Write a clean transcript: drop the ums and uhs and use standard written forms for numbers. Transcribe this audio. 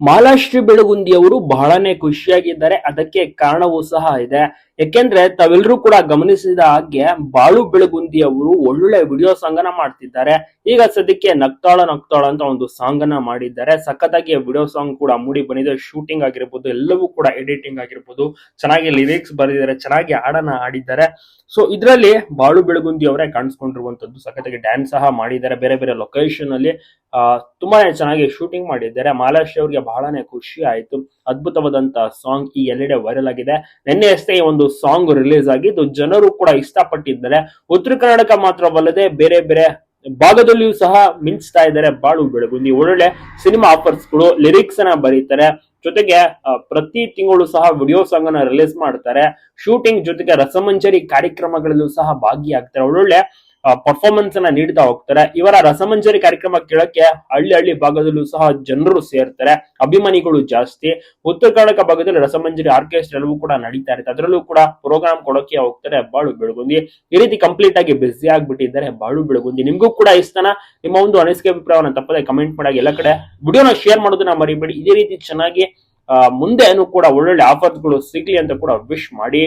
ಮಾಲಾಶ್ರೀ ಬೆಳಗುಂದಿ ಅವರು ಬಹಳನೇ ಖುಷಿಯಾಗಿದ್ದಾರೆ. ಅದಕ್ಕೆ ಕಾರಣವೂ ಸಹ ಇದೆ. ಯಾಕೆಂದ್ರೆ ತಾವೆಲ್ಲರೂ ಕೂಡ ಗಮನಿಸಿದ ಹಾಗೆ ಬಾಳು ಬೆಳಗುಂದಿ ಅವರು ಒಳ್ಳೆ ವಿಡಿಯೋ ಸಾಂಗ್ ಅನ್ನ ಮಾಡ್ತಿದ್ದಾರೆ. ಈಗ ಸದ್ಯಕ್ಕೆ ನಗ್ತಾಳ ನಗ್ತಾಳ ಅಂತ ಒಂದು ಸಾಂಗ್ ಅನ್ನ ಮಾಡಿದ್ದಾರೆ. ಸಖತ್ತಾಗಿ ವಿಡಿಯೋ ಸಾಂಗ್ ಕೂಡ ಮೂಡಿ ಬಂದಿದೆ. ಶೂಟಿಂಗ್ ಆಗಿರ್ಬೋದು, ಎಲ್ಲವೂ ಕೂಡ ಎಡಿಟಿಂಗ್ ಆಗಿರ್ಬೋದು, ಚೆನ್ನಾಗಿ ಲಿರಿಕ್ಸ್ ಬರೆದಿದ್ದಾರೆ, ಚೆನ್ನಾಗಿ ಹಾಡನ್ನ ಹಾಡಿದ್ದಾರೆ. ಸೊ ಇದರಲ್ಲಿ ಬಾಳು ಬೆಳಗುಂದಿ ಅವರೇ ಕಾಣಿಸ್ಕೊಂಡಿರುವಂತದ್ದು. ಸಖತ್ತಾಗಿ ಡ್ಯಾನ್ಸ್ ಸಹ ಮಾಡಿದ್ದಾರೆ. ಬೇರೆ ಬೇರೆ ಲೊಕೇಶನ್ ಅಲ್ಲಿ ತುಂಬಾನೇ ಚೆನ್ನಾಗಿ ಶೂಟಿಂಗ್ ಮಾಡಿದ್ದಾರೆ. ಮಾಲಾಶ್ರೀ ಅವರಿಗೆ ಬಹಳನೇ ಖುಷಿ ಆಯ್ತು. ಅದ್ಭುತವಾದಂತ ಸಾಂಗ್ ಈ ಎಲ್ಲೆಡೆ ವೈರಲ್ ಆಗಿದೆ. ನಿನ್ನೆ ಅಷ್ಟೇ ಒಂದು ಸಾಂಗ್ ರಿಲೀಸ್ ಆಗಿದ್ದು ಜನರು ಕೂಡ ಇಷ್ಟಪಟ್ಟಿದ್ದಾರೆ. ಉತ್ತರ ಕರ್ನಾಟಕ ಮಾತ್ರವಲ್ಲದೆ ಬೇರೆ ಬೇರೆ ಭಾಗದಲ್ಲಿಯೂ ಸಹ ಮಿಂಚ್ತಾ ಇದ್ದಾರೆ ಬಾಳು ಬೆಳಗುಂದಿ. ಒಳ್ಳೊಳ್ಳೆ ಸಿನಿಮಾ ಆಫರ್ಸ್ ಗಳು, ಲಿರಿಕ್ಸ್ ಅನ್ನ ಬರೀತಾರೆ. ಜೊತೆಗೆ ಪ್ರತಿ ತಿಂಗಳು ಸಹ ವಿಡಿಯೋ ಸಾಂಗ್ ಅನ್ನ ರಿಲೀಸ್ ಮಾಡ್ತಾರೆ. ಶೂಟಿಂಗ್ ಜೊತೆಗೆ ರಸಮಂಜರಿ ಕಾರ್ಯಕ್ರಮಗಳಲ್ಲೂ ಸಹ ಭಾಗಿಯಾಗ್ತಾರೆ. ಒಳ್ಳೊಳ್ಳೆ ಪರ್ಫಾರ್ಮೆನ್ಸ್ ಅನ್ನ ನೀಡ್ತಾ ಹೋಗ್ತಾರೆ. ಇವರ ರಸಮಂಜರಿ ಕಾರ್ಯಕ್ರಮ ಕೇಳಕ್ಕೆ ಹಳ್ಳಿ ಹಳ್ಳಿ ಭಾಗದಲ್ಲೂ ಸಹ ಜನರು ಸೇರ್ತಾರೆ, ಅಭಿಮಾನಿಗಳು ಜಾಸ್ತಿ. ಉತ್ತರ ಕರ್ನಾಟಕ ಭಾಗದಲ್ಲಿ ರಸಮಂಜರಿ ಆರ್ಕೆಸ್ಟ್ರಾ ಎಲ್ಲವೂ ಕೂಡ ನಡೀತಾ ಇರುತ್ತೆ. ಅದರಲ್ಲೂ ಕೂಡ ಪ್ರೋಗ್ರಾಮ್ ಕೊಡೋಕೆ ಹೋಗ್ತಾರೆ ಬಾಳು ಬೆಳಗುಂದಿ. ಈ ರೀತಿ ಕಂಪ್ಲೀಟ್ ಆಗಿ ಬಿಸಿ ಆಗ್ಬಿಟ್ಟಿದ್ದಾರೆ ಬಾಳು ಬೆಳಗುಂದಿ. ನಿಮ್ಗೂ ಕೂಡ ಇಷ್ಟನ? ನಿಮ್ಮ ಒಂದು ಅನಿಸಿಕೆ ಅಭಿಪ್ರಾಯವನ್ನು ತಪ್ಪದೆ ಕಮೆಂಟ್ ಮಾಡಿ. ಎಲ್ಲ ಕಡೆ ವಿಡಿಯೋನ ಶೇರ್ ಮಾಡೋದನ್ನ ಮರಿಬೇಡಿ. ಇದೇ ರೀತಿ ಚೆನ್ನಾಗಿ ಮುಂದೆನೂ ಕೂಡ ಒಳ್ಳೊಳ್ಳೆ ಆಫರ್ಸ್ಗಳು ಸಿಗ್ಲಿ ಅಂತ ಕೂಡ ವಿಶ್ ಮಾಡಿ.